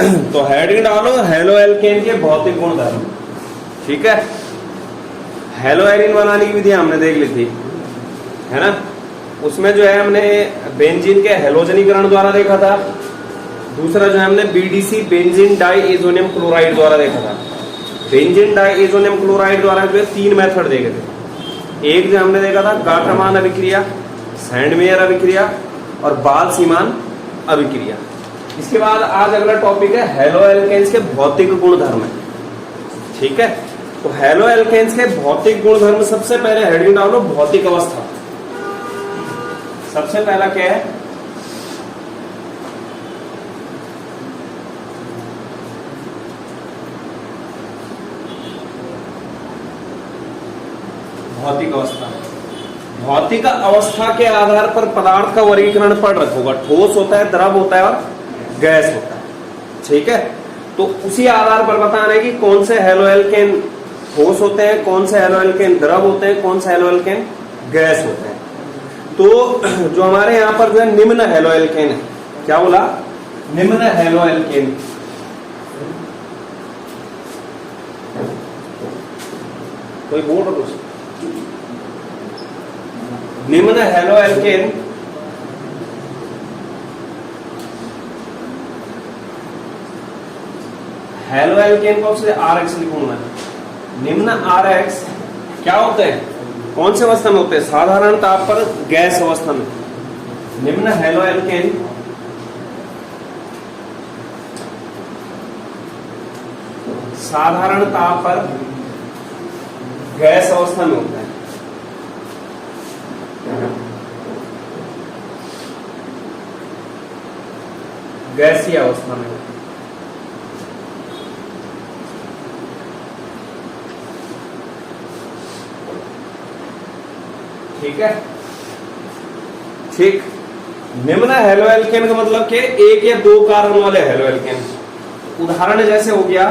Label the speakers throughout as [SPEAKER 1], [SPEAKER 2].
[SPEAKER 1] तो हेडिंग डालो halo alkane के भौतिक गुण धर्म। ठीक है, हेलो एरिन बनाने की विधि हमने देख ली थी, है ना। उसमें जो है हमने बेंजीन के हेलोजनीकरण द्वारा देखा था। दूसरा जो है हमने बीडीसी बेंजीन डाइएजोनियम क्लोराइड द्वारा देखा था। बेंजीन डाइएजोनियम क्लोराइड द्वारा जो है 3 मेथड देखे थे। एक जो हमने देखा था गाटरमान अभिक्रिया, सैंडमेयर अभिक्रिया और बाल सीमान अभिक्रिया। इसके बाद आज अगला टॉपिक है हेलो एल्केन्स के भौतिक गुणधर्म। ठीक है, तो हेलो एल्केन्स के भौतिक गुणधर्म, सबसे पहले हेडिंग डालो भौतिक अवस्था। सबसे पहला क्या है, भौतिक अवस्था। भौतिक अवस्था के आधार पर पदार्थ का वर्गीकरण पढ़ रखोगा। ठोस होता है, द्रव होता है और गैस होता है। ठीक है, तो उसी आधार पर बताना है कि कौन से हेलो एल्केन ठोस होते हैं, कौन से हेलो एल्केन द्रव होते हैं, कौन से हेलो एल्केन गैस होते हैं। तो जो हमारे यहाँ पर जो है निम्न हेलो एल्केन है, क्या बोला, निम्न हेलो एल्केन। कोई बोल रहा कुछ, निम्न हेलो एल्केन हेलो एल्केन को सीधे RX लिखूंगा। निम्न RX क्या होते हैं, कौन से अवस्था में होते हैं, साधारण ताप पर गैस अवस्था में। निम्न हेलो एल्केन साधारण ताप पर गैस अवस्था में होता है। गैसीय अवस्था में। ठीक है, ठीक। निम्न हेलो एल्केन का मतलब कि एक या दो कार्बन वाले हेलो एल्केन। उदाहरण जैसे हो गया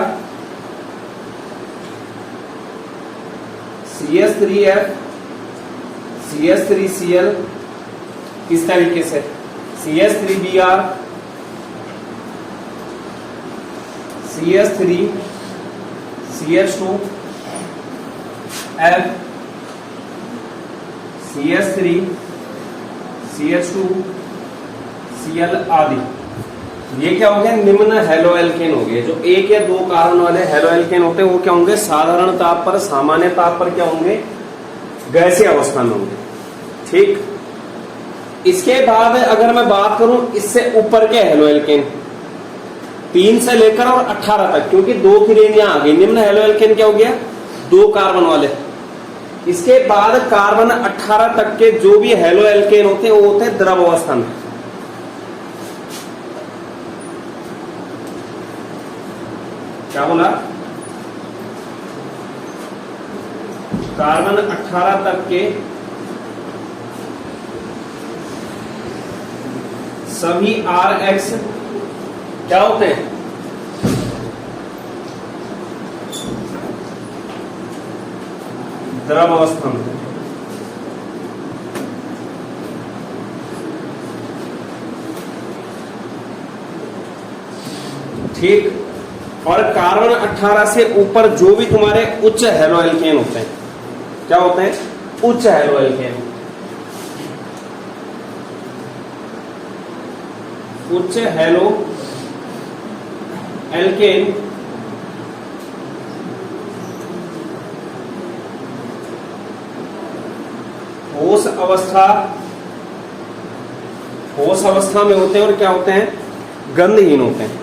[SPEAKER 1] CH3F, CH3Cl, इस तरीके से CH3Br, CH3, CH2, F, CH3, CH2, Cl आदि। ये क्या हो गया, निम्न हेलो एल्केन हो गए। जो एक या दो कार्बन वाले हेलो एल्केन होते हैं वो क्या होंगे, साधारण ताप पर, सामान्य ताप पर क्या होंगे, गैसीय अवस्था में होंगे। ठीक, इसके बाद अगर मैं बात करूं इससे ऊपर के हेलो एल्केन 3 से लेकर और 18 तक, क्योंकि 2 की रेंज यहां आ गई। निम्न हेलो एल्केन क्या हो गया, 2 कार्बन वाले। इसके बाद कार्बन 18 तक के जो भी हेलो एल्केन होते हैं वो होते हैं द्रव अवस्था में। क्या बोला, कार्बन 18 तक के सभी RX क्या होते हैं, द्रव अवस्था में। ठीक, और कार्बन 18 से ऊपर जो भी तुम्हारे उच्च हेलो एल्केन होते हैं, क्या होते हैं, उच्च हेलो एल्केन। उच्च हेलो एल्केन ठोस अवस्था में होते हैं और क्या होते हैं, गंधहीन होते हैं।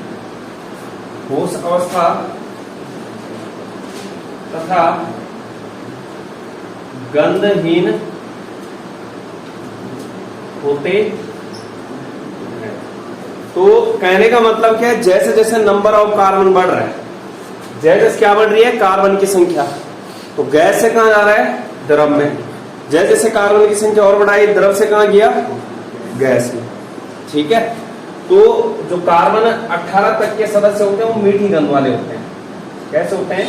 [SPEAKER 1] ठोस अवस्था तथा गंधहीन होते हैं। तो कहने का मतलब क्या है, जैसे जैसे नंबर ऑफ कार्बन बढ़ रहा है, जैसे जैसे क्या बढ़ रही है, कार्बन की संख्या, तो गैस से कहां जा रहा है, द्रव में। जैसे जैसे कार्बन की संख्या और बढ़ाई, द्रव से कहां गया, गैस में। ठीक है, तो जो कार्बन 18 तक के सदस्य होते हैं वो मीठी गंध वाले होते हैं। कैसे होते हैं,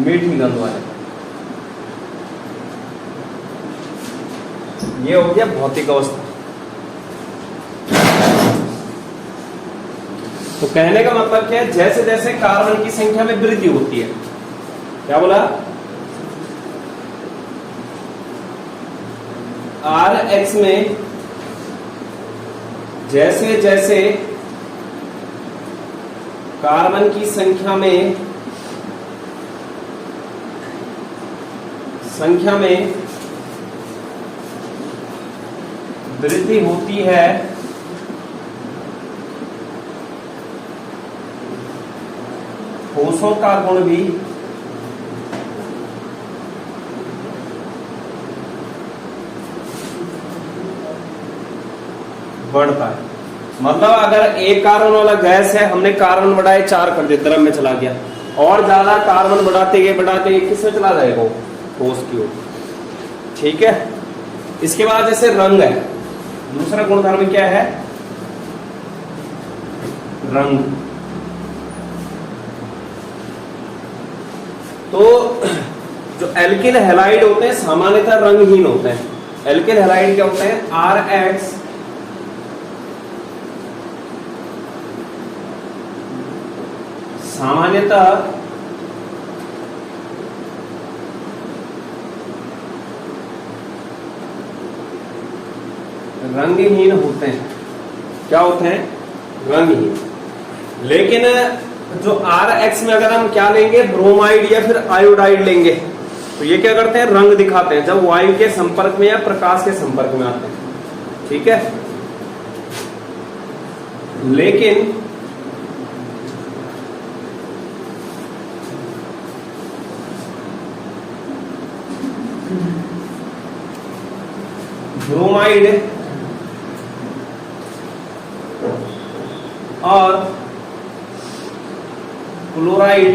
[SPEAKER 1] मीठी गंध वाले। ये हो गया भौतिक अवस्था। तो कहने का मतलब क्या है, जैसे जैसे कार्बन की संख्या में वृद्धि होती है, क्या बोला, Rx में जैसे जैसे कार्बन की संख्या में वृद्धि होती है, ठोसों का गुण भी बढ़ता है। मतलब अगर एक कार्बन वाला गैस है, हमने कार्बन बढ़ाए 4 कर दिए, द्रव में चला गया, और ज्यादा कार्बन बढ़ाते गए किस में चला जाएगा, ठोस की ओर। ठीक है। इसके बाद जैसे रंग है, दूसरा गुणधर्म क्या है, रंग। तो जो एल्किल हैलाइड होते हैं सामान्यतः रंगहीन होते हैं। एल्किल हैलाइड क्या होते हैं, Rx सामान्यतः रंगहीन होते हैं। क्या होते हैं, रंगहीन। लेकिन जो Rx में अगर हम क्या लेंगे, ब्रोमाइड या फिर आयोडाइड लेंगे, तो ये क्या करते हैं, रंग दिखाते हैं जब वायु के संपर्क में या प्रकाश के संपर्क में आते हैं। ठीक है। लेकिन ब्रोमाइड और क्लोराइड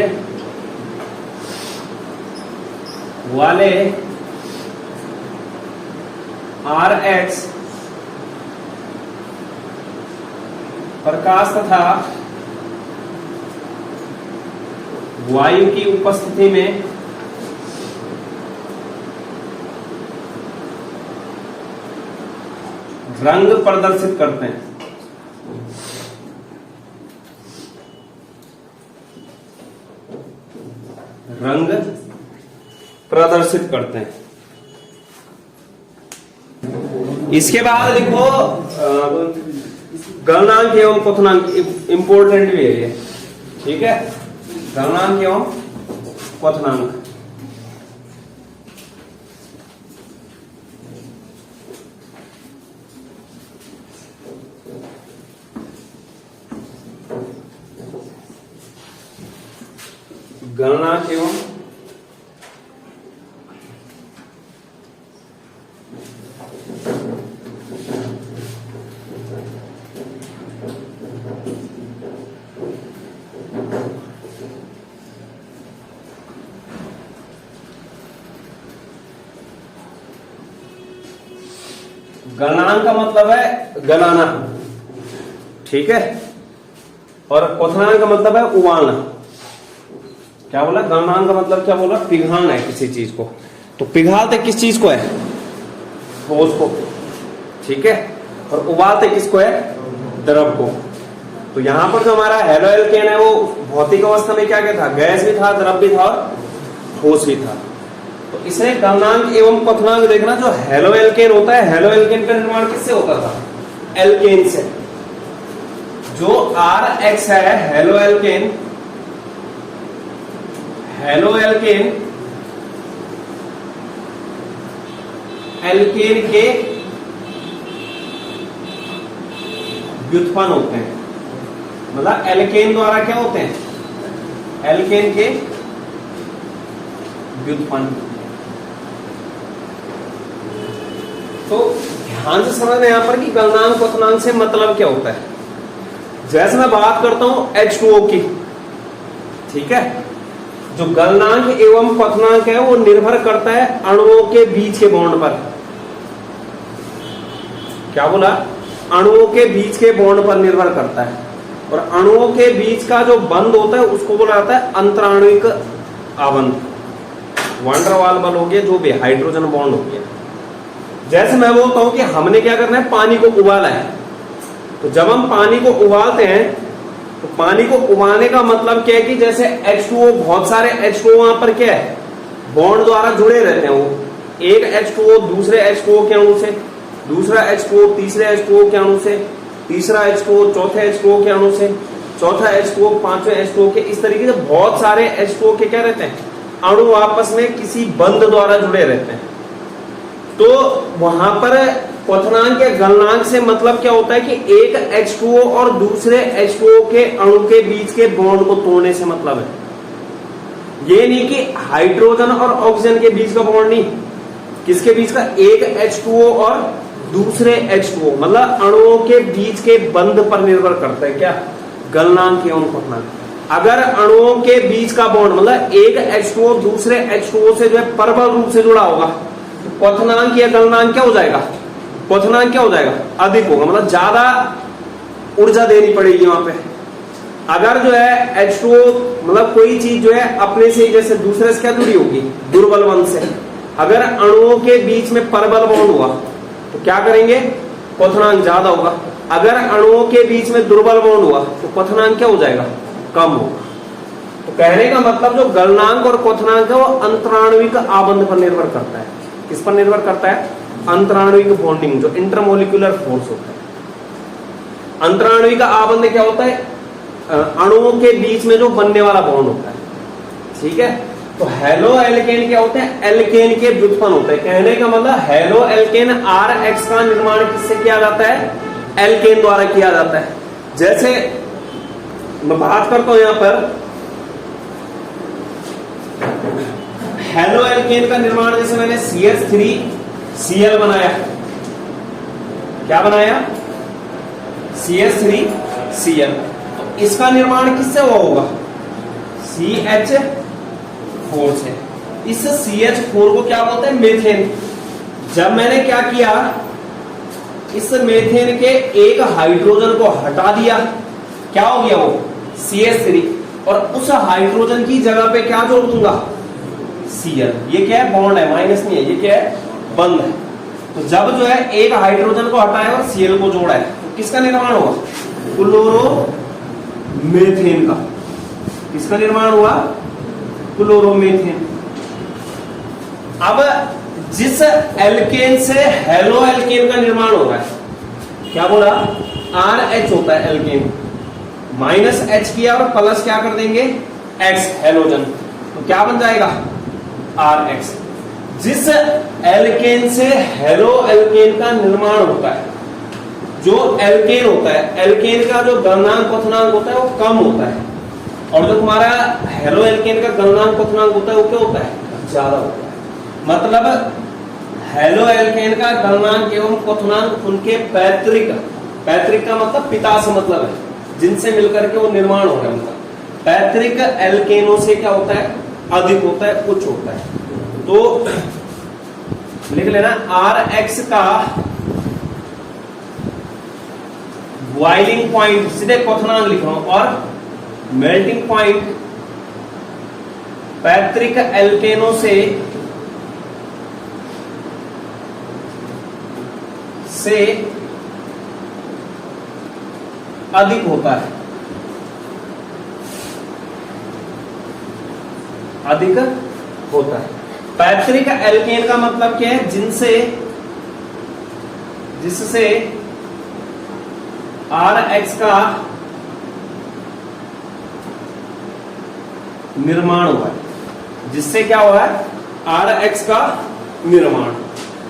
[SPEAKER 1] वाले Rx प्रकाश तथा वायु की उपस्थिति में रंग प्रदर्शित करते हैं। रंग प्रदर्शित करते हैं। इसके बाद देखो गलनांक एवं क्वथनांक इंपोर्टेंट भी है ये। ठीक है। गलनांक एवं क्वथनांक, गलनांक एवं गलनांक का मतलब है गलाना। ठीक है। और क्वथनांक का मतलब है उबालना। क्या बोला, गलनांक का मतलब क्या बोला, पिघालना है किसी चीज को। तो पिघालते किस चीज को है, ठोस को। ठीक है। और उबालते किसको है, द्रव को। तो यहां पर जो हमारा हेलो एल्केन है वो भौतिक अवस्था में क्या क्या था, गैस भी था, द्रव भी था और ठोस भी था। तो इसे गलनांक एवं क्वथनांक देखना। जो हेलो एल्केन होता है, हेलो एल्केन का निर्माण किससे होता था, एल्केन से। जो Rx है, halo alkane, halo alkane alkene के व्युत्पन्न होते हैं। मतलब एल्केन द्वारा क्या होते हैं, एल्केन के व्युत्पन्न। तो ध्यान से समझना यहां पर कि गलनांक क्वथनांक से मतलब क्या होता है। जैसे मैं बात करता हूं H2O की, ठीक है, जो गलनांक एवं क्वथनांक है वो निर्भर करता है अणुओं के बीच के बॉन्ड पर। क्या बोला, अणुओं के बीच के बॉन्ड पर निर्भर करता है। और अणुओं के बीच का जो बंध होता है उसको बोला जाता है अंतराणुविक आबंध। वांडरवाल बल हो गया, जो भी हाइड्रोजन बॉन्ड हो गया। जैसे मैं बोलता हूं कि हमने क्या करना है, पानी को उबाला है। तो जब हम पानी को उबालते हैं तो पानी को उबालने का मतलब क्या है कि जैसे H2O, बहुत सारे H2O वहां पर क्या है, बॉन्ड द्वारा जुड़े रहते हैं। वो एक H2O दूसरे H2O के अणु से, दूसरा H2O तीसरे H2O के अणु से, तीसरा H2O चौथे H2O के अणु से, चौथा H2O पांचवें H2O के, इस तरीके से बहुत सारे H2O के क्या रहते हैं, अणु आपस में किसी बंध द्वारा जुड़े रहते हैं। तो वहां पर क्वथनांक या गलनांक से मतलब क्या होता है कि एक H2O और दूसरे H2O के अणु के बीच के बॉन्ड को तोड़ने से मतलब है। ये नहीं कि हाइड्रोजन और ऑक्सीजन के बीच का बॉन्ड नहीं, किसके बीच का, एक H2O और दूसरे H2O, मतलब अणुओं के बीच के बंध पर निर्भर करता है क्या, गलनांक एवं क्वथनांक। अगर अणुओं के बीच का बॉन्ड मतलब एक H2O दूसरे H2O से जो है परबल रूप से जुड़ा होगा, तो क्वथनांक या गलनांक क्या हो जाएगा, क्वथनांक क्या हो जाएगा, अधिक होगा, मतलब ज्यादा ऊर्जा देनी पड़ेगी वहां पे। अगर जो है H2O मतलब कोई चीज जो है अपने से जैसे दूसरे से क्या जुड़ी होगी, दुर्बल बंध से, अगर अणुओं के बीच में परबल बॉन्ड हुआ तो क्या करेंगे, क्वथनांक ज्यादा होगा। अगर अणुओं के बीच में दुर्बल बॉन्ड हुआ तो क्वथनांक क्या हो जाएगा, कम होगा। तो कहने का मतलब जो गलनांक और क्वथनांक है वो अंतराणुविक आबंध पर निर्भर करता है। किस पर निर्भर करता है, अंतराणुविक बॉन्डिंग, जो इंटरमोलिकुलर फोर्स होता है। अंतराणुविक आबंध क्या होता है, अणुओं के बीच में जो बनने वाला बॉन्ड होता है, ठीक है। तो हेलो एल्केन क्या होते हैं, एल्केन के व्युत्पन्न होते हैं। कहने का मतलब हेलो एल्केन RH का निर्माण किससे किया जाता है, एल्केन द्वारा किया जाता है। जैसे मैं बात करता हूं यहां पर हेलो एल्केन का निर्माण, जैसे मैंने CH3Cl बनाया, क्या बनाया, CH3Cl, तो इसका निर्माण किससे हुआ होगा, CH4 से। इस CH4 को क्या बोलते हैं, मेथेन। जब मैंने क्या किया, इस मेथेन के एक हाइड्रोजन को हटा दिया, क्या हो गया वो CH3, और उस हाइड्रोजन की जगह पे क्या जोड़ दूंगा, Cl। ये क्या है, बॉन्ड है, माइनस नहीं है, ये क्या है, बंद है। तो जब जो है एक हाइड्रोजन को हटाया और Cl को जोड़ा है, तो किसका निर्माण हुआ, क्लोरोमेथेन का। किसका निर्माण हुआ, क्लोरोमेथेन। अब जिस एल्केन से हेलो एल्केन का निर्माण हो रहा है, क्या बोला, RH होता है एल्केन, माइनस H किया और प्लस क्या कर देंगे, X हेलोजन, तो क्या बन जाएगा, RH। जिस एल्केन से हेलो एल्केन का निर्माण होता है, जो एल्केन होता है, एल्केन का जो गलनांक क्वथनांक होता है वो कम होता है, और जो तुम्हारा हेलो एल्केन का गलनांक क्वथनांक होता है वो क्या होता है, ज्यादा होता है। मतलब हेलो एल्केन का गलनांक एवं क्वथनांक उनके पैतृक का मतलब पिता से मतलब है, जिनसे मिलकर के वो निर्माण हो रहा है उनका, पैतृक एल्केनों से क्या होता है, अधिक होता है, उच्च होता है। तो लिख लेना, RH का बॉइलिंग पॉइंट, सीधे क्वथनांक लिख रहा हूं, और मेल्टिंग पॉइंट पैतृक एल्केनों से अधिक होता है, अधिक होता है। पैतृक एल्केन का मतलब क्या है, जिससे RH का निर्माण हुआ है, जिससे क्या हुआ है, RH का निर्माण।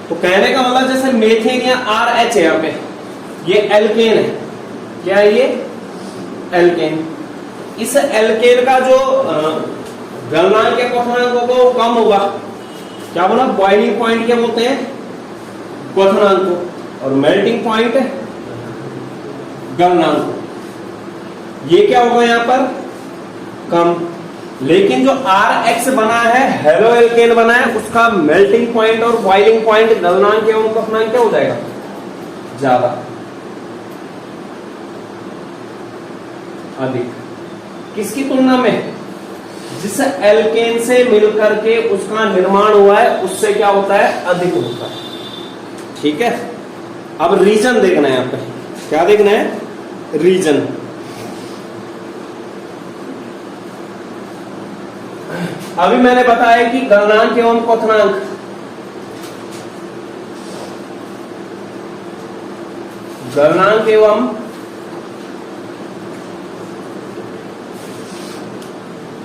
[SPEAKER 1] तो कहने का मतलब जैसे मेथेन या RH है, यहाँ पे ये एल्केन है, क्या है ये, एल्केन। इस एल्केन का जो गलनांक या क्वथनांक को कम होगा, क्या बोला, बॉइलिंग पॉइंट क्या बोलते हैं, क्वथनांक को, और मेल्टिंग पॉइंट गलनांक को। ये क्या होगा यहाँ पर, कम। लेकिन जो RH बना है, हेलो एल्केन बना है, उसका मेल्टिंग पॉइंट और बॉइलिंग पॉइंट गलनांक एवं क्वथनांक क्या हो जाएगा, ज्यादा, अधिक। किसकी तुलना में, जिस एल्केन से मिलकर के उसका निर्माण हुआ है उससे क्या होता है, अधिक होता है। ठीक है। अब रीजन देखना है, यहाँ पे क्या देखना है, रीजन। अभी मैंने बताया कि गलनांक एवं क्वथनांक, गलनांक एवं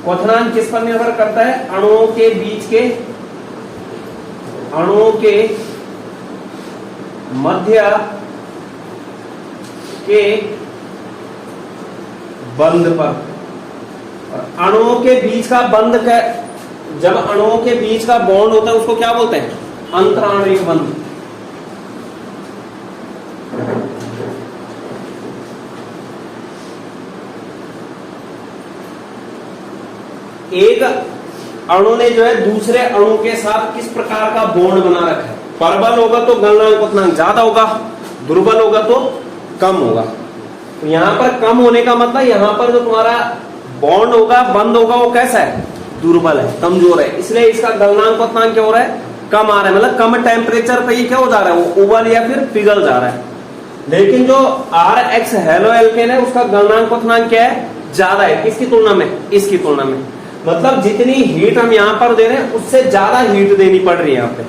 [SPEAKER 1] क्वथनांक किस पर निर्भर करता है? अणुओं के बीच के, अणुओं के मध्य के बंध पर। अणुओं के बीच का बंध का, जब अणुओं के बीच का बॉन्ड होता है उसको क्या बोलते हैं? अंतराणविक बंध। एक अणु ने जो है दूसरे अणु के साथ किस प्रकार का बॉन्ड बना रखा है? प्रबल होगा तो गलनांक क्वथनांक ज्यादा होगा, दुर्बल होगा तो कम होगा। तो यहां पर कम होने का मतलब यहां पर जो तुम्हारा बॉन्ड होगा, बंद होगा, वो कैसा है? दुर्बल है, कमजोर है, इसलिए इसका गलनांक क्वथनांक क्या हो रहा है? कम आ रहा है, मतलब कम टेम्परेचर पे ये क्या हो जा रहा है? वो उबल या फिर पिघल जा रहा है। लेकिन जो RX हेलो एल्केन है उसका गलनांक क्वथनांक क्या है? ज्यादा है। किसकी तुलना में? इसकी तुलना में। मतलब जितनी हीट हम यहाँ पर दे रहे हैं उससे ज्यादा हीट देनी पड़ रही है यहाँ पे।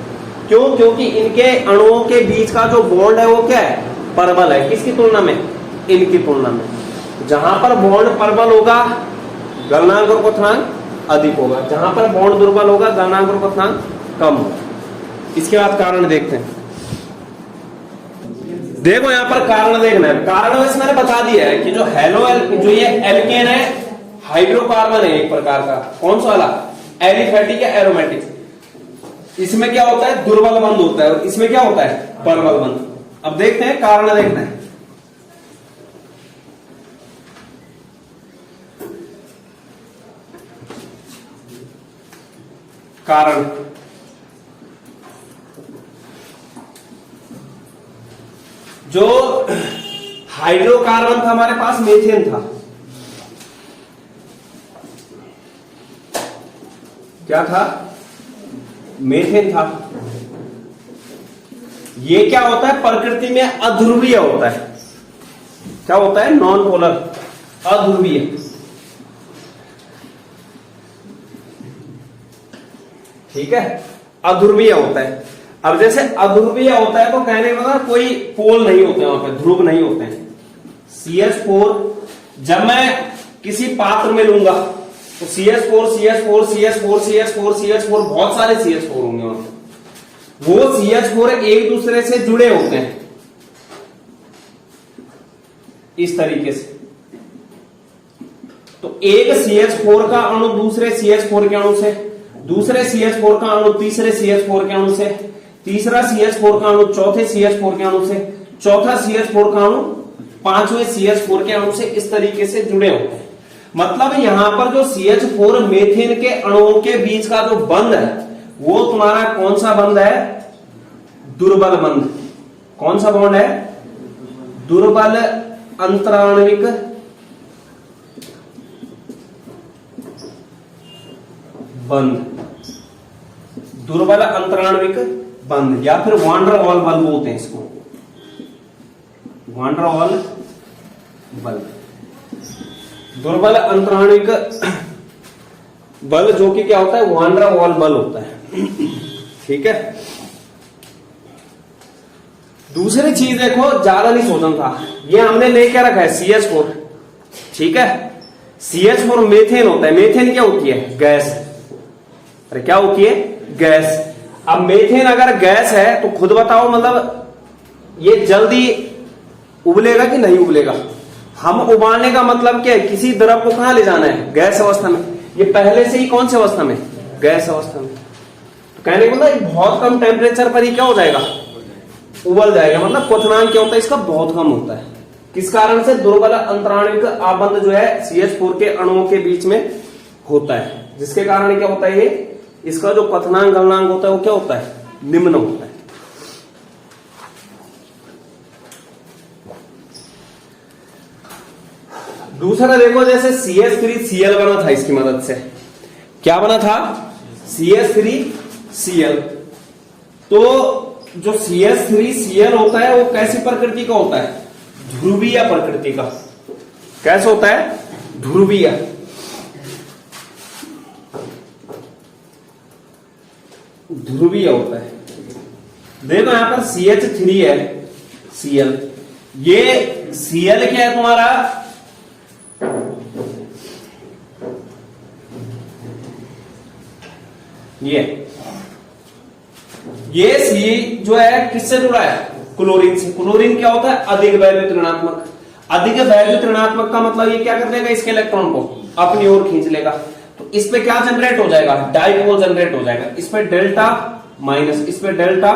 [SPEAKER 1] क्यों? क्योंकि इनके अणुओं के बीच का जो बॉन्ड है वो क्या है? प्रबल है। किसकी तुलना में? इनकी तुलना में। जहां पर बॉन्ड प्रबल होगा गलनांक और क्वथनांक अधिक होगा, जहां पर बॉन्ड दुर्बल होगा गलनांक और क्वथनांक कम होगा। इसके बाद कारण देखते हैं। देखो यहाँ पर कारण देखना है। कारण वैसे मैंने बता दिया है कि जो जो ये एल्केन है हाइड्रोकार्बन है एक प्रकार का। कौन सा वाला? एलिफेटिक या एरोमेटिक। इसमें क्या होता है? दुर्बल बंध होता है और इसमें क्या होता है? प्रबल बंध। अब देखते हैं कारण देखना है। कारण, जो हाइड्रोकार्बन था हमारे पास मीथेन था। क्या था? मीथेन था। ये क्या होता है? प्रकृति में अध्रुवीय होता है। क्या होता है? नॉन पोलर, अध्रुवीय। ठीक है, अध्रुवीय होता है। अब जैसे अध्रुवीय होता है तो कहने का मतलब कोई पोल नहीं होते वहां पे, ध्रुव नहीं होते हैं। CH4 जब मैं किसी पात्र में लूंगा तो CH4 CH4 CH4 CH4 CH4 बहुत सारे CH4 होंगे वहां पे। वो CH4 एक दूसरे से जुड़े होते हैं इस तरीके से। तो एक CH4 का अणु दूसरे CH4 के अणु से, दूसरे CH4 का अणु तीसरे CH4 के अणु से, तीसरा CH4 का अणु चौथे CH4 के अणु से, चौथा CH4 का अणु पांचवें CH4 के अणु से, इस तरीके से जुड़े होते हैं। मतलब यहां पर जो CH4 मीथेन के अणुओं के बीच का जो बंध है वो तुम्हारा कौन सा बंध है? दुर्बल बंध। कौन सा बॉन्ड है? दुर्बल अंतराणविक बंध, दुर्बल अंतराणविक बंध, या फिर वांडर वॉल बल बोलते हैं इसको, वांडर वॉल बल। दुर्बल अंतराणविक बल जो कि क्या होता है? वांडर वॉल बल होता है। ठीक है। दूसरी चीज देखो, ज्यादा नहीं सोचना था, ये हमने लेके रखा है CH4। ठीक है, CH4 मीथेन होता है। मीथेन क्या होती है? गैस। अरे क्या होती है? गैस। अब मीथेन अगर गैस है तो खुद बताओ, मतलब ये जल्दी उबलेगा कि नहीं उबलेगा? हम उबालने का मतलब क्या है? किसी द्रव को कहां ले जाना है? गैस अवस्था में। ये पहले से ही कौन सी अवस्था में? गैस अवस्था में। तो कहने का मतलब बहुत कम टेम्परेचर पर ही क्या हो जाएगा? उबल जाएगा। मतलब क्वथनांक क्या होता है इसका? बहुत कम होता है। किस कारण से? दुर्बल अंतराणविक आबंध जो है CH4 के अणुओं के बीच में होता है, जिसके कारण क्या होता है? ये इसका जो क्वथनांक गलनांक होता है वो क्या होता है? निम्न होता है। दूसरा देखो, जैसे CH3Cl बना था इसकी मदद से। क्या बना था? CH3Cl। तो जो CH3Cl होता है वो कैसी प्रकृति का होता है? ध्रुवीय प्रकृति का। कैसे होता है? ध्रुवीय। ध्रुवीय होता है। देखो यहां पर CH3 है, Cl, ये Cl क्या है तुम्हारा, ये C जो है किससे जुड़ा है, क्लोरीन से। क्लोरीन क्या होता है, अधिक वैल्यूत ऋणात्मक। अधिक वैल्यूत ऋणात्मक का मतलब ये क्या कर देगा, इसके इलेक्ट्रॉन को अपनी ओर खींच लेगा। तो इस पे क्या जनरेट हो जाएगा, डाइपोल जनरेट हो जाएगा। इस पे डेल्टा माइनस, इस पे डेल्टा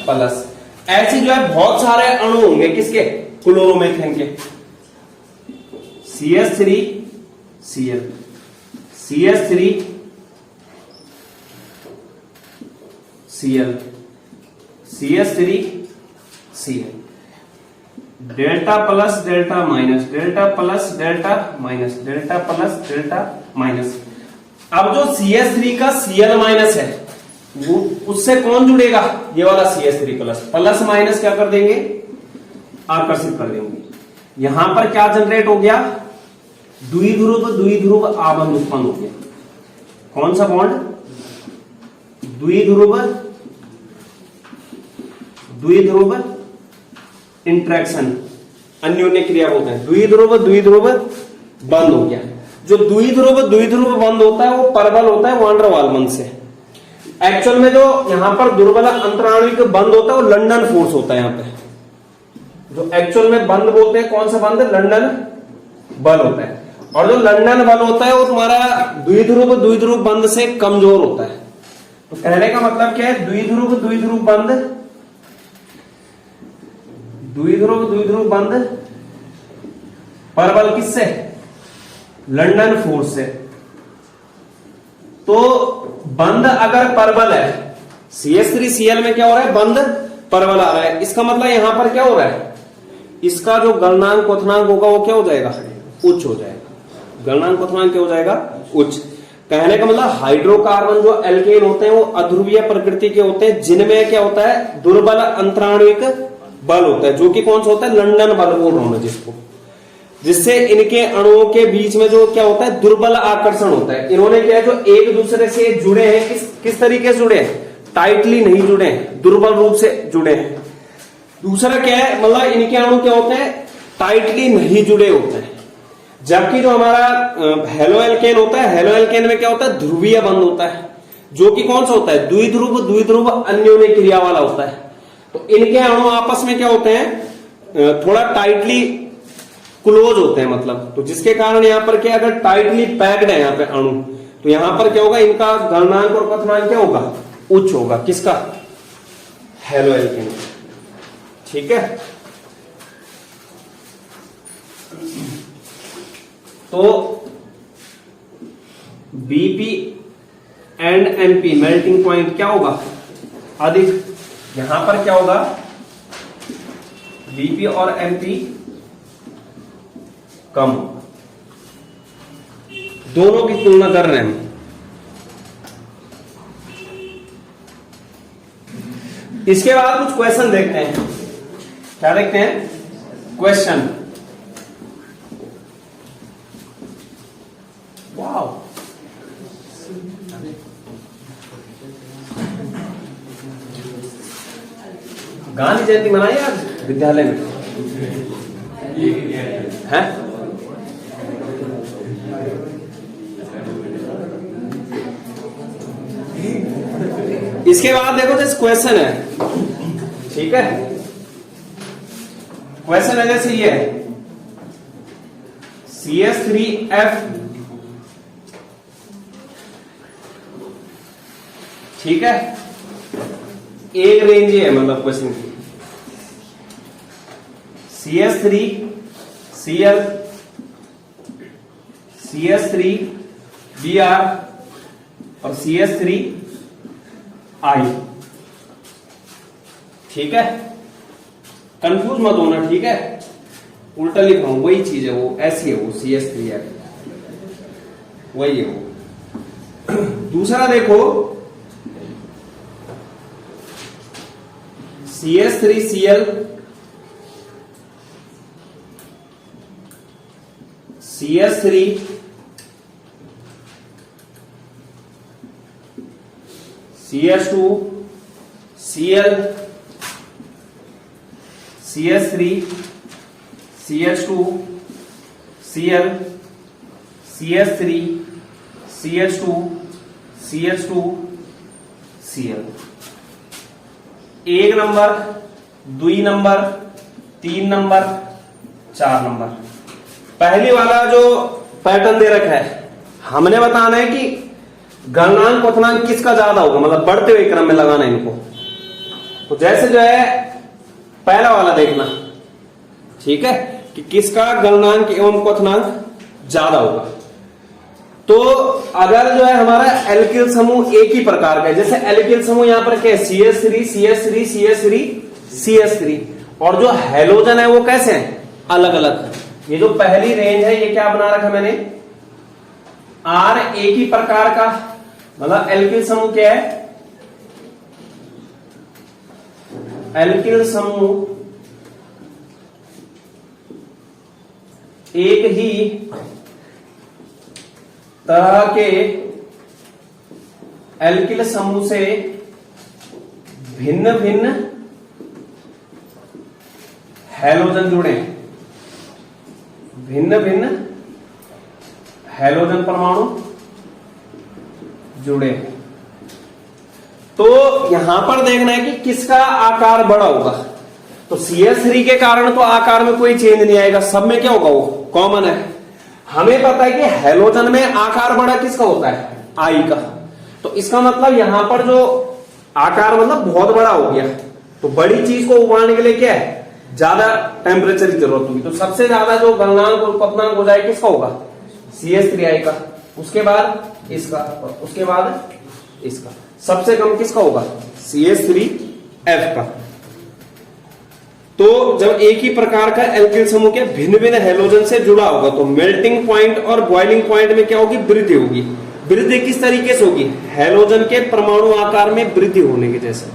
[SPEAKER 1] प्लस। ऐसे जो है बहुत सारे अणु होंगे किसके, क्लोरोमीथेन के। CH3 Cl, CH3 Cl, CH3 Cl, delta plus delta minus, delta plus delta minus, delta plus delta minus. अब जो CH3 का Cl माइनस है वो उससे कौन जुड़ेगा, ये वाला CH3 प्लस। प्लस माइनस क्या कर देंगे, आकर्षित कर देंगे। यहां पर क्या जनरेट हो गया, द्विध्रुव आबंध उत्पन्न हो गया। कौन सा बॉन्ड, द्विध्रुव इंट्रैक्शन, अन्योन्य क्रिया बोलते हैं। द्विध्रुव बंद हो गया। जो द्विध्रुव बंद होता है वो परबल होता है वान डेर वाल बंध से। एक्चुअल में जो यहां पर दुर्बल अंतराणविक बंद होता है वो लंदन फोर्स होता है। यहां पे जो एक्चुअल में बंद बोलते हैं, कौन सा बंद, लंदन बल होता है। और जो लंदन बल होता है वो तुम्हारा द्विध्रुव बंद से कमजोर होता है। तो कहने का मतलब क्या है, द्विध्रुव बंद परबल किससे, लंदन फोर्स से। तो बंद अगर परबल है, CH3 Cl में क्या हो रहा है, बंद परबल आ रहा है। इसका मतलब यहां पर क्या हो रहा है, इसका जो गलनांक क्वथनांक होगा वो क्या हो जाएगा, उच्च हो जाएगा। गलनांक क्वथनांक क्या हो जाएगा, उच्च। कहने का मतलब हाइड्रोकार्बन जो एल्केन होते हैं वो अध्रुवीय प्रकृति के होते हैं, जिनमें क्या होता है, दुर्बल अंतराणविक बल होता है, जो कि कौन सा होता है, लंदन बल बोल रहा हूं मैं जिसको, जिससे इनके अणुओं के बीच में जो क्या होता है, दुर्बल आकर्षण होता है। इन्होंने क्या है, जो एक दूसरे से जुड़े हैं, किस तरीके से जुड़े हैं, टाइटली नहीं जुड़े हैं, दुर्बल रूप से जुड़े हैं। दूसरा क्या है, मतलब इनके अणु क्या होते हैं, टाइटली नहीं जुड़े होते हैं। जबकि जो हमारा हेलो एल्केन होता है, हेलो एल्केन में क्या होता है, ध्रुवीय बंध होता है, जो कि कौन सा होता है, द्विध्रुव अन्योन्य क्रिया वाला होता है। तो इनके अणु आपस में क्या होते हैं, थोड़ा टाइटली क्लोज होते हैं, मतलब। तो जिसके कारण यहां पर क्या, अगर टाइटली पैक्ड है यहां पे अणु, तो यहां पर क्या होगा, इनका गलनांक और क्वथनांक क्या होगा, उच्च होगा। किसका, हेलो एल्केन। ठीक है, तो BP and MP melting point क्या होगा, अधिक। यहां पर क्या होगा, BP और MP कम होगा। दोनों की तुलना कर रहे हैं हम। इसके बाद कुछ क्वेश्चन देखते हैं। क्या देखते हैं, क्वेश्चन। वाओ, गांधी जयंती मनाई आज विद्यालय में, है? इसके बाद देखो जैसे क्वेश्चन है, ठीक है, क्वेश्चन है जैसे ये है, CH3F, ठीक है, एक रेंज है मतलब क्वेश्चन की, CH3Cl, CH3Br और CH3I, ठीक है। कंफ्यूज मत होना, ठीक है, उल्टा लिख रहा हूं, वही चीज है वो, ऐसी है वो, CH3F वही है वो। दूसरा देखो, CH3Cl, CH2 Cl CH3 CH2 Cl CH3 CH2 CH2 Cl। 1 number, 2 number, 3 number, 4 number. पहली वाला जो पैटर्न दे रखा है, हमने बताना है कि गणनांक क्वथनांक किसका ज्यादा होगा, मतलब बढ़ते हुए क्रम में लगाना है इनको। तो जैसे जो है पहला वाला देखना, ठीक है, कि किसका गणनांक एवं क्वथनांक ज्यादा होगा। तो अगर जो है हमारा एल्किल समूह एक ही प्रकार का है, जैसे एल्किल समूह यहां पर क्या है, CH3 CH3 CH3 CH3, और जो हैलोजन है वो कैसे हैं, अलग अलग। ये जो पहली रेंज है ये क्या बना रखा मैंने, R एक ही प्रकार का, मतलब एल्किल समूह क्या है, एल्किल समूह एक ही तरह के एल्किल समूह से भिन्न भिन्न हैलोजन जुड़े हैं, भिन्न भिन्न हैलोजन परमाणु जुड़े हैं। तो यहां पर देखना है कि किसका आकार बड़ा होगा। तो CH3 के कारण तो आकार में कोई चेंज नहीं आएगा, सब में क्या होगा, वो कॉमन है। हमें पता है कि हैलोजन में आकार बड़ा किसका होता है, I का। तो इसका मतलब यहां पर जो आकार मतलब बहुत बड़ा हो गया, तो बड़ी चीज को उबालने के लिए क्या है, ज्यादा टेम्परेचर की जरूरत होगी। तो सबसे ज्यादा जो गलनांक और क्वथनांक हो जाए किसका होगा, CH3I का, उसके बाद इसका, और उसके बाद इसका। सबसे कम किसका होगा, CH3F का। तो जब एक ही प्रकार का एल्किल समूह के भिन्न भिन्न हैलोजन से जुड़ा होगा तो मेल्टिंग पॉइंट और बॉइलिंग पॉइंट में क्या होगी, वृद्धि होगी। वृद्धि किस तरीके से होगी, हैलोजन के परमाणु आकार में वृद्धि होने के जैसे,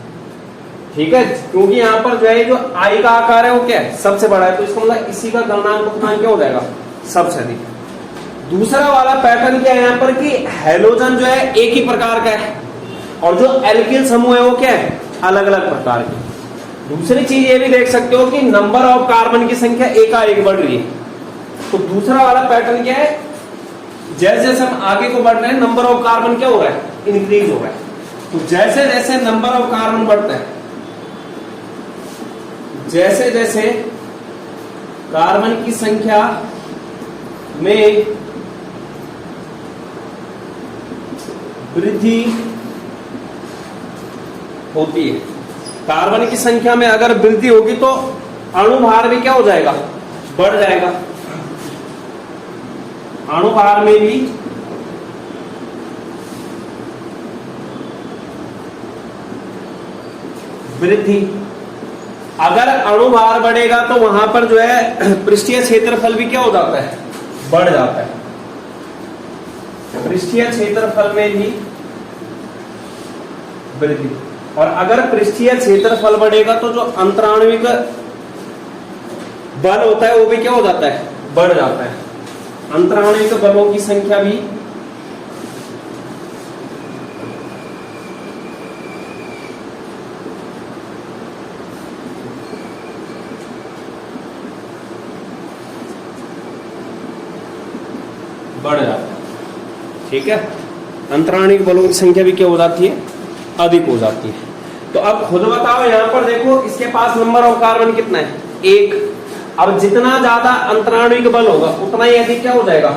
[SPEAKER 1] ठीक है, क्योंकि यहां पर जो है जो I का आकार है वो क्या है, सबसे बड़ा है। तो इसका मतलब इसी का गलनांक क्वथनांक क्या हो जाएगा, सबसे अधिक। दूसरा वाला पैटर्न क्या है यहां पर कि हैलोजन जो है एक ही प्रकार का है और जो एल्किल समूह है वो क्या है, अलग अलग प्रकार के। दूसरी चीज ये भी देख सकते हो कि नंबर ऑफ कार्बन की संख्या एकाएक बढ़ रही है। तो दूसरा वाला पैटर्न क्या है, जैसे जैसे हम आगे को बढ़ रहे हैं नंबर ऑफ कार्बन क्या हो रहा है, इंक्रीज हो रहा है। तो जैसे जैसे नंबर ऑफ कार्बन बढ़ता है, जैसे जैसे कार्बन की संख्या में वृद्धि होती है, कार्बन की संख्या में अगर वृद्धि होगी तो अणुभार भी क्या हो जाएगा, बढ़ जाएगा। अणुभार में भी वृद्धि। अगर अणुभार बढ़ेगा तो वहां पर जो है पृष्ठीय क्षेत्रफल भी क्या हो जाता है, बढ़ जाता है। पृष्ठीय क्षेत्रफल में भी वृद्धि। और अगर पृष्ठीय क्षेत्रफल बढ़ेगा तो जो अंतराण्विक बल होता है वो भी क्या हो जाता है, बढ़ जाता है। अंतराण्विक बलों की संख्या भी बढ़ जाता है, ठीक है। अंतराण्विक बलों की संख्या भी क्या हो जाती है, अधिक हो जाती है। तो अब खुद बताओ, यहां पर देखो इसके पास नंबर ऑफ कार्बन कितना है, 1। अब जितना ज्यादा अंतराण्विक बल होगा उतना ही अधिक क्या हो जाएगा,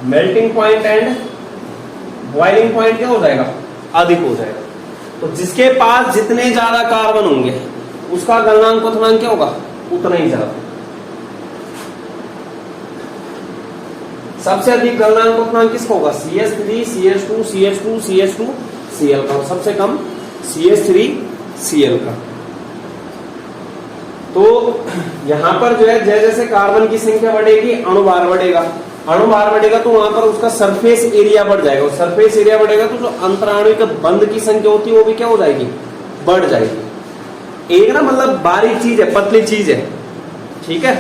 [SPEAKER 1] melting point and boiling point क्या हो जाएगा, अधिक हो जाएगा। तो जिसके पास जितने ज्यादा कार्बन होंगे उसका गलनांक क्वथनांक क्या होगा, उतना ही ज्यादा। सबसे अधिक गलनांक क्वथनांक किसका होगा, CH3 CH2 CH2 CH2 Cl का, और सबसे कम CH3 Cl का। तो यहां पर जो है जैसे जैसे कार्बन की संख्या बढ़ेगी अणुभार बढ़ेगा, अणुभार बढ़ेगा तो वहां पर उसका सरफेस एरिया बढ़ जाएगा, और सरफेस एरिया बढ़ेगा तो जो अंतराण्विक बंध की संख्या होती है वो भी क्या हो जाएगी, बढ़ जाएगी। एक ना मतलब बारीक चीज है, पतली चीज है, ठीक है,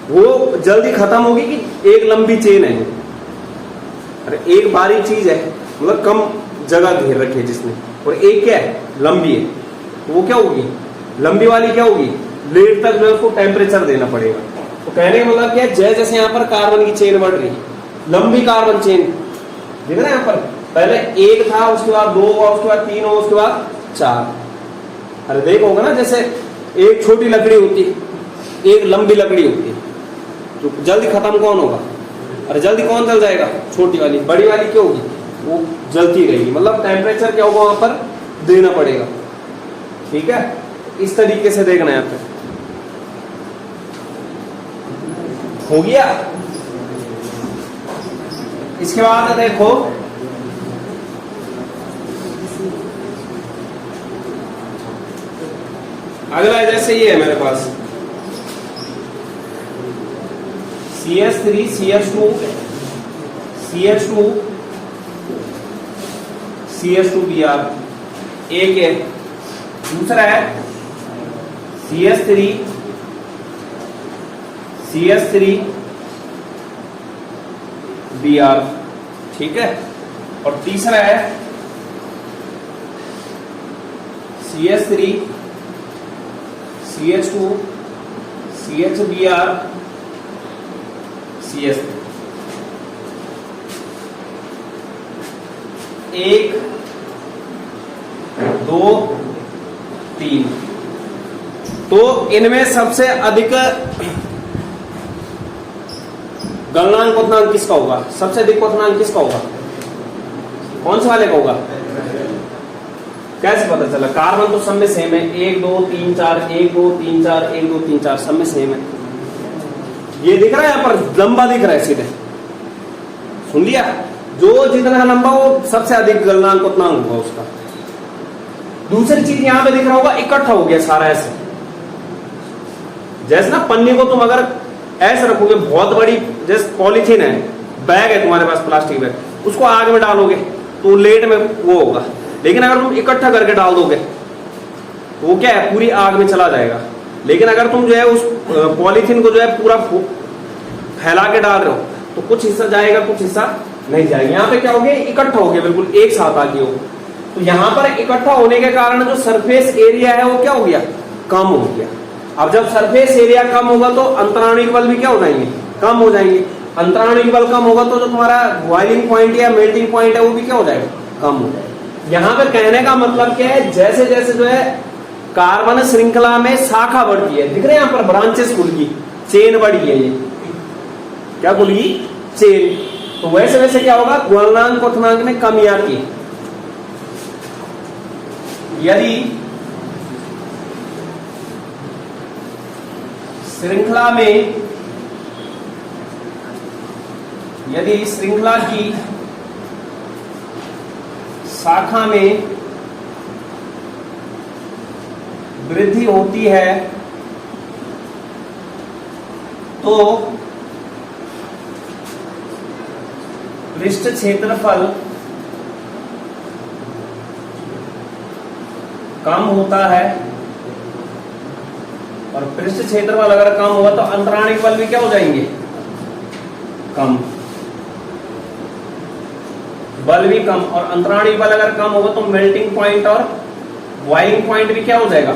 [SPEAKER 1] वो जल्दी खत्म होगी कि एक लंबी चेन है। अरे एक बारीक चीज है, मतलब कम जगह घेर रखी है जिसने, और एक क्या है, लंबी है, तो वो क्या होगी, लंबी वाली क्या होगी, लेट तक जो है उसको टेम्परेचर देना पड़ेगा। तो कहने का मतलब क्या है, जैसे जैसे यहाँ पर कार्बन की चेन बढ़ रही है, लंबी कार्बन चेन दिख रहा है यहाँ पर, पहले एक था, उसके बाद दो हुआ, उसके बाद तीन हुआ, उसके बाद चार। अरे देखो होगा ना, जैसे एक छोटी लकड़ी होती है, एक लंबी लकड़ी होती है, तो जल्दी खत्म कौन होगा, अरे जल्दी कौन जल जाएगा, छोटी वाली। बड़ी वाली क्या होगी, वो जलती रहेगी, मतलब टेम्परेचर क्या होगा वहां पर देना पड़ेगा। ठीक है, इस तरीके से देखना है आपको। हो गया। इसके बाद देखो अगला, जैसे ये है मेरे पास CH3 CH2 CH2 CH2Br, एक है। दूसरा है CH3 CH3 Br, ठीक है। और तीसरा है CH3 CH2 CHBr CH3। एक, दो, तीन। तो इनमें सबसे अधिक गलनांक क्वथनांक किसका होगा, सबसे अधिक क्वथनांक किसका होगा, कौन से वाले का होगा? कैसे पता चला? कार्बन तो सब में सेम है, 1 2 3 4 1 2 3 4 1 2 3 4 सब में सेम है। ये दिख रहा है यहाँ पर लंबा दिख रहा है सीधे, सुन लिया, जो जितना लंबा वो सबसे अधिक गलनांक क्वथनांक होगा उसका। दूसरी चीज यहां पे दिख रहा होगा, इकट्ठा हो गया सारा ऐसे, जैसे ना पन्नी को तुम अगर ऐसे रखोगे, बहुत बड़ी जैसे पॉलीथीन है, बैग है तुम्हारे पास प्लास्टिक बैग, उसको आग में डालोगे तो लेट में वो होगा, लेकिन अगर तुम इकट्ठा करके डाल दोगे तो वो क्या है, पूरी आग में चला जाएगा। लेकिन अगर तुम जो है उस पॉलीथीन को जो है पूरा फैला के डाल रहे हो तो कुछ हिस्सा जाएगा, कुछ हिस्सा नहीं जाएगा। यहाँ पे क्या हो गया, इकट्ठा हो गया, बिल्कुल एक साथ आ गया हो। तो यहाँ पर इकट्ठा होने के कारण जो सरफेस एरिया है वो क्या हो गया, कम हो गया। अब जब सरफेस एरिया कम होगा तो अंतराणिक बल भी क्या हो जाएंगे, कम हो जाएंगे। अंतराणिक बल कम होगा तो जो तुम्हारा बॉइलिंग पॉइंट या मेल्टिंग पॉइंट है वो भी क्या हो जाएगा, कम हो जाएगा। यहाँ पे कहने का मतलब क्या है, जैसे जैसे जो है कार्बन श्रृंखला में शाखा बढ़ती है, दिख रहे हैं यहाँ पर ब्रांचेस खुल गई, चेन बढ़ी है, ये क्या खुल गई, चेन। तो वैसे वैसे क्या होगा, गलनांक क्वथनांक में कमी आती है। यदि श्रृंखला में, यदि श्रृंखला की शाखा में वृद्धि होती है तो पृष्ठ क्षेत्रफल कम होता है, और पृष्ठ क्षेत्रफल अगर कम होगा तो अंतराणिक बल भी क्या हो जाएंगे, कम, बल भी कम। और अंतराणिक बल अगर कम होगा तो मेल्टिंग पॉइंट और बॉइलिंग पॉइंट भी क्या हो जाएगा,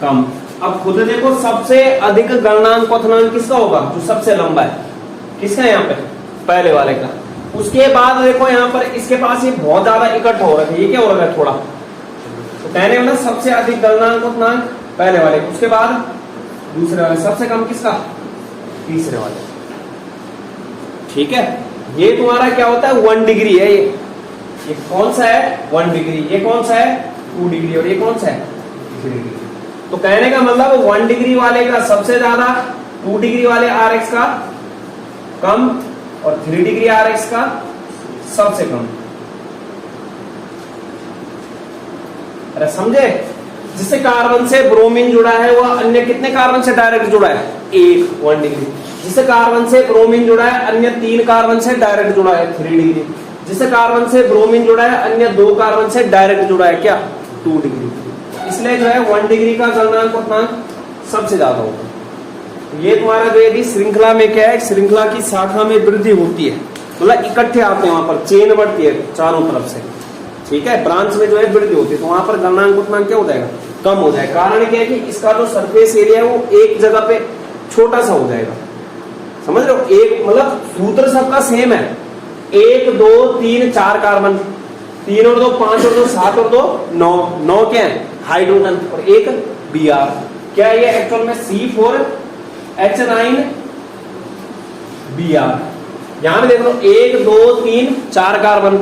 [SPEAKER 1] कम। अब खुद देखो, सबसे अधिक गलनांक क्वथनांक किसका होगा, जो सबसे लंबा है, किसका है यहाँ पे, पहले वाले का। उसके बाद देखो यहाँ पर इसके पास ये बहुत ज्यादा इकट्ठा हो रहा है, ये क्या हो रहा है थोड़ा, तो कहने वाला सबसे अधिक गलनांक क्वथनांक पहले वाले, उसके बाद दूसरे वाले, सबसे कम किसका, तीसरे वाले। ठीक है, ये तुम्हारा क्या होता है, 1 डिग्री है, ये कौन सा है, 1 डिग्री, ये कौन सा है, 2 डिग्री, और ये कौन सा है, 3 डिग्री। तो कहने का मतलब 1 डिग्री वाले का सबसे ज्यादा, 2 डिग्री वाले RX का कम, और 3 डिग्री RX का सबसे कम। अरे समझे, जिससे कार्बन से ब्रोमीन जुड़ा है वह अन्य कितने कार्बन से डायरेक्ट जुड़ा है, 1 डिग्री। जिससे कार्बन से ब्रोमीन जुड़ा है अन्य 3 कार्बन से डायरेक्ट जुड़ा है, 3 डिग्री। जिससे कार्बन से ब्रोमीन जुड़ा है अन्य 2 कार्बन से डायरेक्ट जुड़ा है, क्या, 2 डिग्री। इसलिए जो है 1 डिग्री का गलनांक क्वथनांक सबसे ज्यादा होगा। ये तुम्हारा जो यदि श्रृंखला में क्या है, श्रृंखला की शाखा में वृद्धि होती है, मतलब इकट्ठे आते हैं, वहां पर चेन बढ़ती है चारों तरफ से, ठीक है, ब्रांच में जो है वृद्धि होती है, तो वहां पर गलनांक क्वथनांक क्या हो जाएगा, कम हो जाएगा। कारण क्या है कि इसका जो सरफेस एरिया है वो एक जगह पे छोटा सा हो जाएगा, समझ रहे हो। एक मतलब सूत्र सबका सेम है, 1 2 3 4 कार्बन, 3 और 2 5 और 2 7 और 2 9, 9 क्या है हाइड्रोजन, और एक Br, क्या है ये एक्चुअल में C4H9 Br। यहां पे देख लो 1 2 3 4 कार्बन,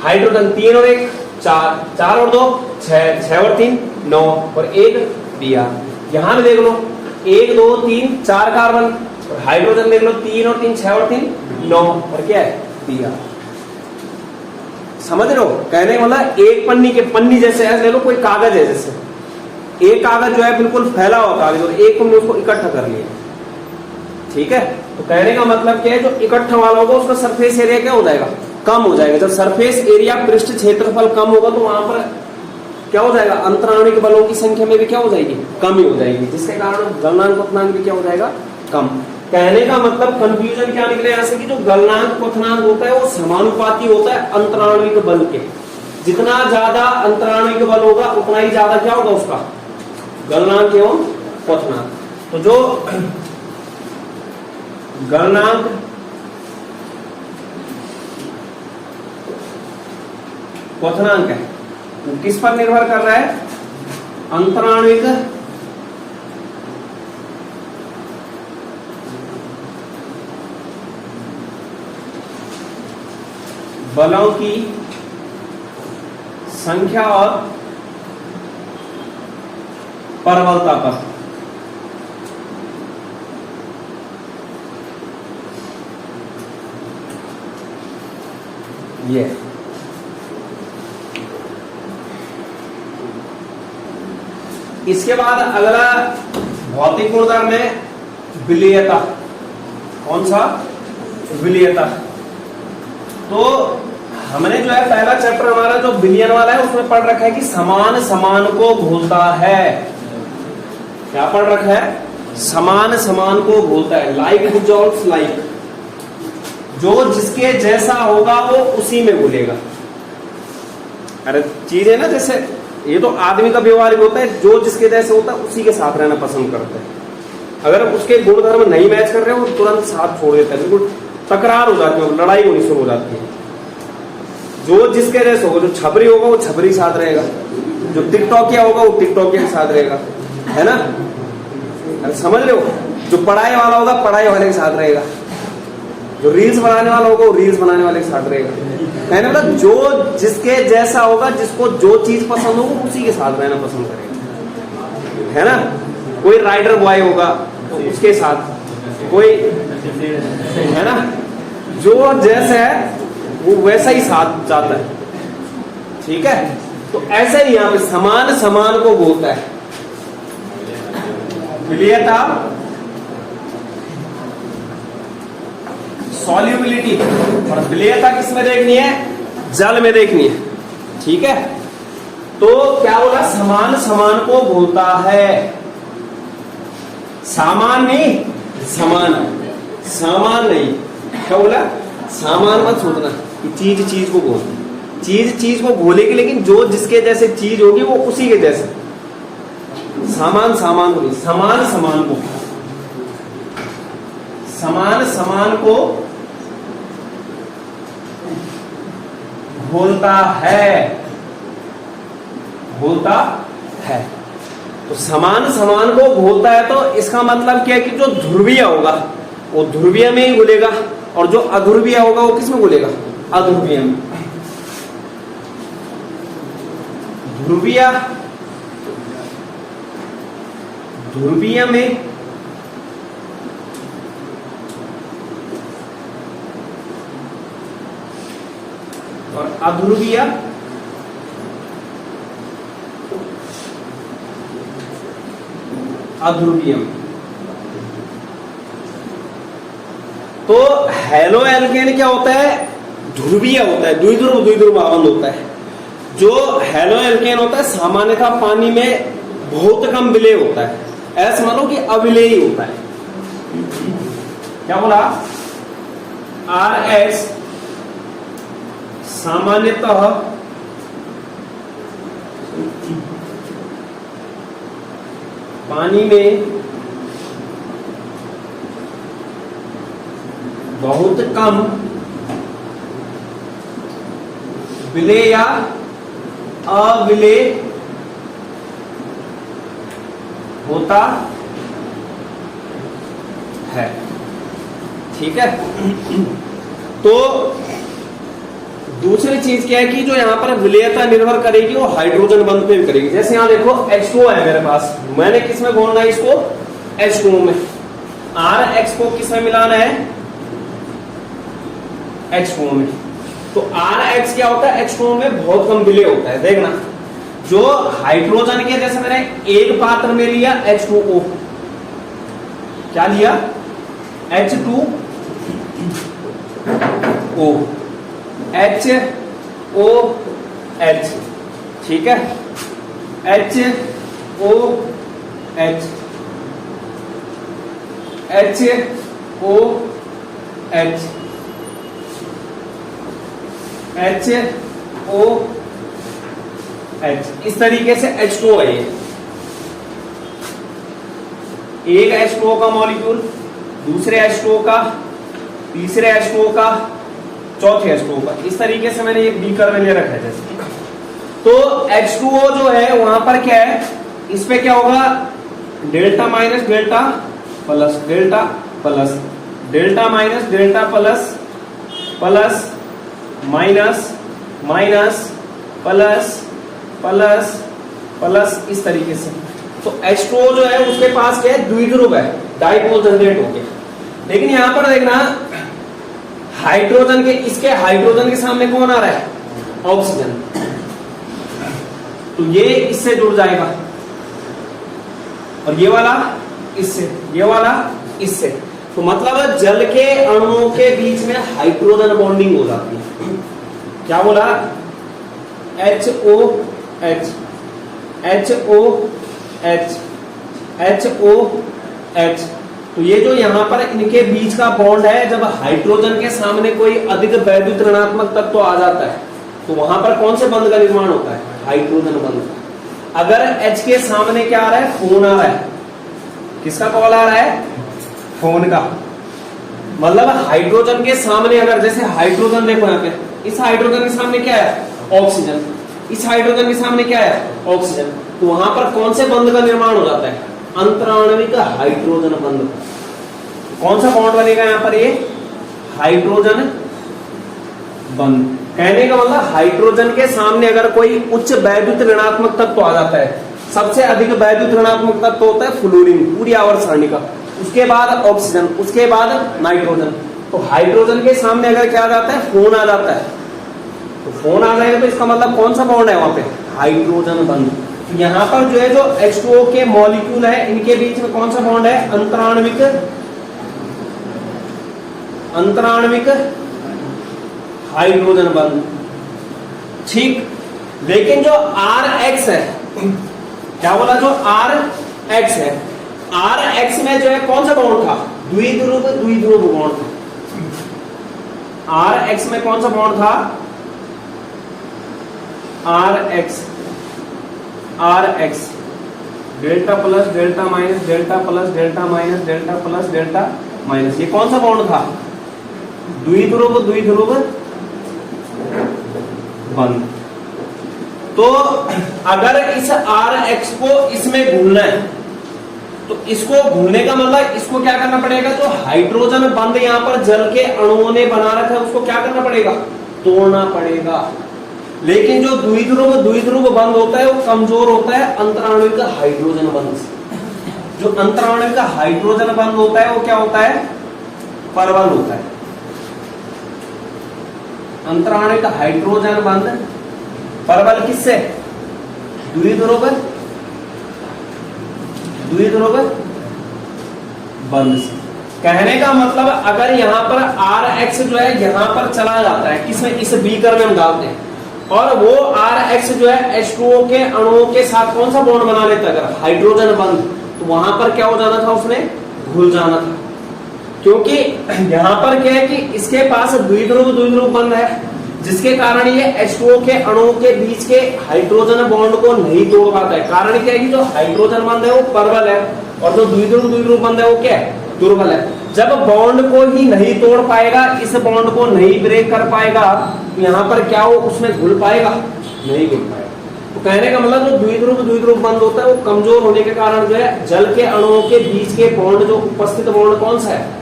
[SPEAKER 1] हाइड्रोजन 3 और 1 4, 4 और 2 6, 6 और 3 9, और एक Br। यहां पे देख लो 1 2 3 4 कार्बन, और हाइड्रोजन देख लो 3 और 3 6 और 3 9, और क्या है Br। समझ रहे हो, कहने वाला एक पन्नी के पन्नी जैसे ऐसे ले लो, कोई कागज है जैसे, एक कागज जो है बिल्कुल फैला हुआ कागज, और एक तुमने उसको इकट्ठा कर लिया, ठीक है। तो कहने का मतलब क्या है, जो इकट्ठा वाला होगा उसका सरफेस एरिया क्या हो जाएगा, कम हो जाएगा। जब सरफेस एरिया पृष्ठ क्षेत्रफल कम होगा तो वहां पर क्या हो जाएगा, अंतराणिक बलों की संख्या में भी क्या हो जाएगी, कमी हो जाएगी, जिसके कारण गलनांक क्वथनांक भी क्या हो जाएगा, कम। कहने का मतलब कंफ्यूजन क्या निकले यहाँ से कि जो गलनांक क्वथनांक होता है वो समानुपाती होता है अंतराणिक बल के। जितना ज्यादा अंतराणिक बल होगा उतना ही ज्यादा क्या होगा उसका गलनांक एवं क्वथनांक। तो जो गलनांक क्वथनांक है वो किस पर निर्भर कर रहा है, अंतराणिक बलों की संख्या और प्रबलता पर। ये इसके बाद अगला भौतिक गुणधर्म है विलेयता। कौन सा, विलेयता। तो हमने जो है पहला चैप्टर हमारा जो विलयन वाला है उसमें पढ़ रखा है कि समान समान को घोलता है। क्या पढ़ रखा है, समान समान को घोलता है, लाइक डिसॉल्व्स लाइक। जो जिसके जैसा होगा वो उसी में घुलेगा। अरे चीज है ना, जैसे ये तो आदमी का व्यवहार होता है, जो जिसके जैसे होता है उसी के साथ रहना पसंद करता है। अगर उसके गुणधर्म नहीं मैच कर रहे हो तो तुरंत साथ छोड़ देता है, बिल्कुल तकरार हो जाती है, लड़ाई होनी शुरू हो जाती है। जो जिसके जैसे होगा, जो छपरी होगा वो छपरी साथ रहेगा, जो टिकटॉकिया होगा वो टिकटॉकिया के साथ रहेगा, है ना। अरे समझ रहे हो, जो पढ़ाई वाला होगा पढ़ाई वाले के साथ रहेगा, जो रील्स बनाने वाला होगा वो रील्स बनाने वाले के साथ रहेगा। कहने मतलब जो जिसके जैसा होगा, जिसको जो चीज पसंद होगा उसी के साथ रहना पसंद करेगा, है ना। कोई राइडर बॉय होगा तो उसके साथ, कोई है ना, जो जैसा है वो वैसा ही साथ जाता है, ठीक है। तो ऐसे ही यहाँ पे समान समान को बोलता है। विलेयता, सॉल्युबिलिटी, और विलेयता किसमें देखनी है, जल में देखनी है, ठीक है। तो क्या बोला, समान समान को बोलता है, सामान नहीं, समान, सामान नहीं। क्या बोला, सामान मत सोचना कि चीज चीज को घोल, चीज चीज को घोलेगी, लेकिन जो जिसके जैसे चीज होगी वो उसी के जैसे। सामान सामान को नहीं, समान समान को, समान समान को घोलता है, घोलता है। तो समान समान को घोलता है तो इसका मतलब क्या है कि जो ध्रुवीय होगा वो ध्रुवीय में ही घुलेगा, और जो अध्रुवीय होगा वो किस में घुलेगा, अध्रुवीय में। ध्रुवीय, ध्रुवीय में और अध्रुवीय, अध्रुवीय में। तो हेलो एल्केन क्या होता है, ध्रुवीय होता है, द्विध्रुव द्विध्रुव आबंध होता है। जो हेलो एल्केन होता है सामान्यतः पानी में बहुत कम विलेय होता है, ऐसा मानो कि अविलेयी होता है। क्या बोला, RH सामान्यतः पानी में बहुत कम विलेय या अविलेय होता है। ठीक है। तो दूसरी चीज क्या है कि जो यहां पर विलेयता निर्भर करेगी वो हाइड्रोजन बंध पे भी करेगी। जैसे यहां देखो H2O है मेरे पास, मैंने किस में घोलना है इसको, H2O में। RH को किस में मिलाना है, H2O में। तो RH क्या होता है, H2O में बहुत कम विलेय होता है। देखना जो हाइड्रोजन के, जैसे मैंने एक पात्र में लिया H2O, क्या लिया, H2O, HOH, ठीक है, HOH, HOH, इस तरीके से H2O है ये। एक H2O का मॉलिक्यूल, दूसरे H2O का, तीसरे H2O का, चौथे H2O का, इस तरीके से मैंने ये बीकर में ले रखा है। जैसे तो H2O जो है वहां पर क्या है, इस पे क्या होगा, delta minus delta plus delta plus delta minus delta plus plus minus minus plus plus plus, इस तरीके से। तो H2O जो है उसके पास क्या है, द्विध्रुव है, डाइपोल जनरेट हो गया। लेकिन यहां पर देखना हाइड्रोजन के, इसके हाइड्रोजन के सामने कौन आ रहा है, ऑक्सीजन। तो ये इससे जुड़ जाएगा और ये वाला इससे, ये वाला इससे। तो मतलब जल के अणुओं के बीच में हाइड्रोजन बॉन्डिंग हो जाती है। क्या बोला, HOH, HOH, HOH। तो ये जो यहां पर इनके बीच का बॉन्ड है, जब हाइड्रोजन के सामने कोई अधिक वैद्युत ऋणात्मक तत्व आ जाता है तो वहां पर कौन से बंध का निर्माण होता है, हाइड्रोजन बंध। अगर H के सामने क्या आ रहा है, फोन आ रहा है, किसका कॉल आ रहा है, फोन का। मतलब हाइड्रोजन के सामने अगर, जैसे हाइड्रोजन देखो यहाँ पे, इस हाइड्रोजन के सामने क्या है, ऑक्सीजन, इस हाइड्रोजन के सामने क्या है, ऑक्सीजन। तो वहां पर कौन से बंध का निर्माण हो जाता है, अंतराण्विक हाइड्रोजन बंध। कौन सा बॉन्ड बनेगा यहाँ पर, ये हाइड्रोजन बंध। कहने का मतलब हाइड्रोजन के सामने अगर कोई उच्च वैद्युत ऋणात्मक तत्व आ जाता है, सबसे अधिक वैद्युत ऋणात्मक तत्व होता है फ्लोरीन पूरी आवर्त सारणी का, उसके बाद ऑक्सीजन, उसके बाद नाइट्रोजन। तो हाइड्रोजन के सामने अगर क्या आ जाता है, फोन आ जाता है, तो फोन आ जाएगा तो इसका मतलब कौन सा बॉन्ड है वहां पे, हाइड्रोजन बंध। यहाँ पर जो है जो H2O के मॉलिक्यूल है, इनके बीच में कौन सा बॉन्ड है, अंतराण्विक, अंतराण्विक हाइड्रोजन बंध। ठीक। लेकिन जो RH है, क्या बोला, जो RH है, RH में जो है कौन सा बॉन्ड था, द्विध्रुव, द्विध्रुव बॉन्ड था। RH में कौन सा बॉन्ड था, RH, delta plus delta minus delta plus delta minus delta plus delta minus, ये कौन सा बॉन्ड था, द्विध्रुव, द्विध्रुव बंध। तो अगर इस RH को इसमें घुलना है, तो इसको घुलने का मतलब इसको क्या करना पड़ेगा, जो हाइड्रोजन बंध यहाँ पर जल के अणुओं ने बना रखा है उसको क्या करना पड़ेगा, तोड़ना पड़ेगा। लेकिन जो द्विध्रुव, द्विध्रुव बंध होता है वो कमजोर होता है अंतराण्विक हाइड्रोजन बंध से। जो अंतराण्विक हाइड्रोजन बंध होता है वो क्या होता है, प्रबल होता है। अंतराण्विक हाइड्रोजन बंध प्रबल किससे, द्विध्रुव, द्विध्रुव बंध से। कहने का मतलब अगर यहाँ पर RH जो है यहाँ पर चला जाता है, किसमें, इस बीकर में हम डालते हैं, और वो RH जो है H2O के अणुओं के साथ कौन सा बॉन्ड बना लेता है, अगर हाइड्रोजन बंध, तो वहां पर क्या हो जाना था, उसने घुल जाना था। क्योंकि यहां पर क्या है कि इसके पास द्विध्रुव, द्विध्रुव बंध है, जिसके कारण ये H2O के अणुओं के बीच के हाइड्रोजन बॉन्ड को नहीं तोड़ पाता है। कारण क्या है कि जो हाइड्रोजन बंध है वो प्रबल है और जो द्विध्रुव बंध है वो क्या है, दुर्बल है। जब बॉन्ड को ही नहीं तोड़ पाएगा, इस बॉन्ड को नहीं ब्रेक कर पाएगा, तो यहाँ पर क्या हो, उसमें घुल पाएगा, नहीं घुल पाएगा। तो कहने का मतलब जो द्विध्रुव बंध होता है वो कमजोर होने के कारण जो है जल के अणुओं के बीच के बॉन्ड, जो उपस्थित बॉन्ड कौन सा है,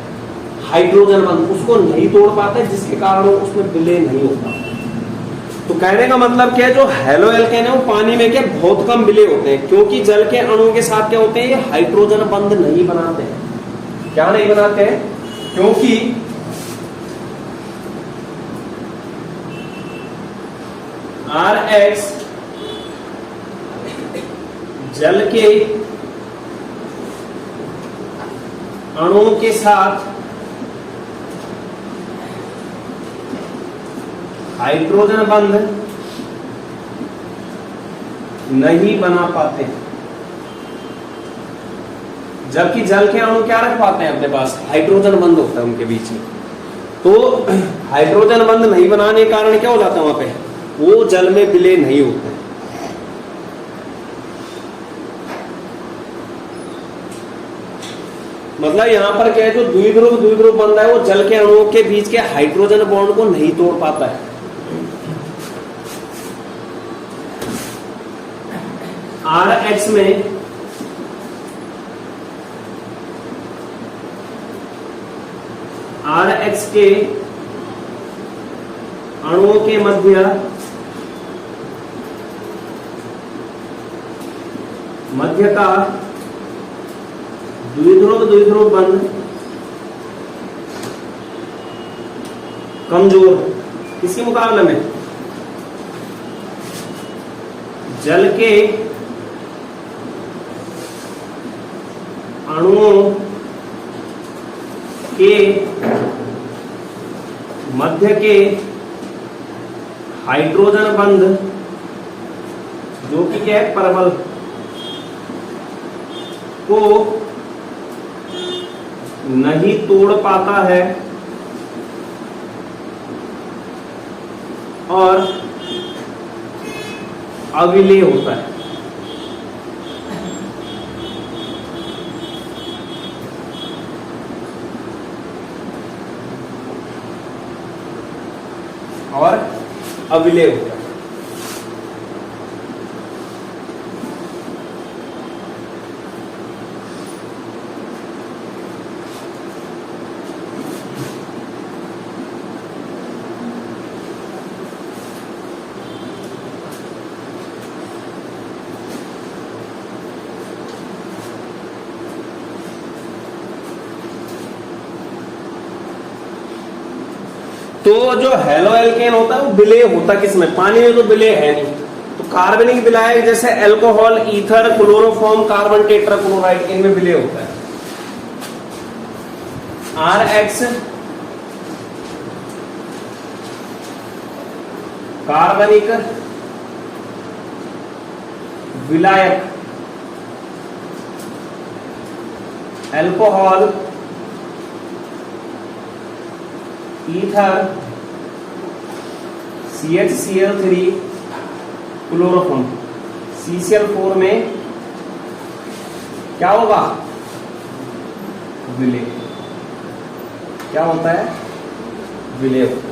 [SPEAKER 1] हाइड्रोजन बंध, उसको नहीं तोड़ पाते, जिसके कारण वो उसमें विलय नहीं होता। तो कहने का मतलब क्या है, जो हैलो एल्केन है वो पानी में क्या बहुत कम विलय होते हैं, क्योंकि जल के अणुओं के साथ क्या होते हैं, ये हाइड्रोजन बंध नहीं बनाते हैं। क्या नहीं बनाते हैं? क्योंकि RH जल के अणुओं के साथ हाइड्रोजन बंध नहीं बना पाते, जबकि जल के अणु क्या रख पाते हैं अपने पास, हाइड्रोजन बंध होता है उनके बीच में। तो हाइड्रोजन बंध नहीं बनाने के कारण क्या हो जाता है, वहां पे वो जल में विलय नहीं होते। मतलब यहां पर क्या है, जो द्विध्रुव बंध है वो जल के अणुओं के बीच के हाइड्रोजन बॉन्ड को नहीं तोड़ पाता है। RH में RH के अणुओं के मध्य का द्विध्रुव बंध कमजोर, किसके मुकाबले में, जल के अणुओं के मध्य के हाइड्रोजन बंध जो कि क्या है, प्रबल, को नहीं तोड़ पाता है और अविलय होता है। और अविलय होता है। तो जो हैलो एल्केन होता है वो विलय होता किसमें, पानी में तो विलय है नहीं, तो कार्बनिक विलायक जैसे alcohol, ether, chloroform, carbon tetrachloride, इनमें विलय होता है। RH कार्बनिक विलायक, alcohol, ether, CHCl3, chloroform, CCl4 में क्या होगा, विलय, क्या होता है, विलय होता है।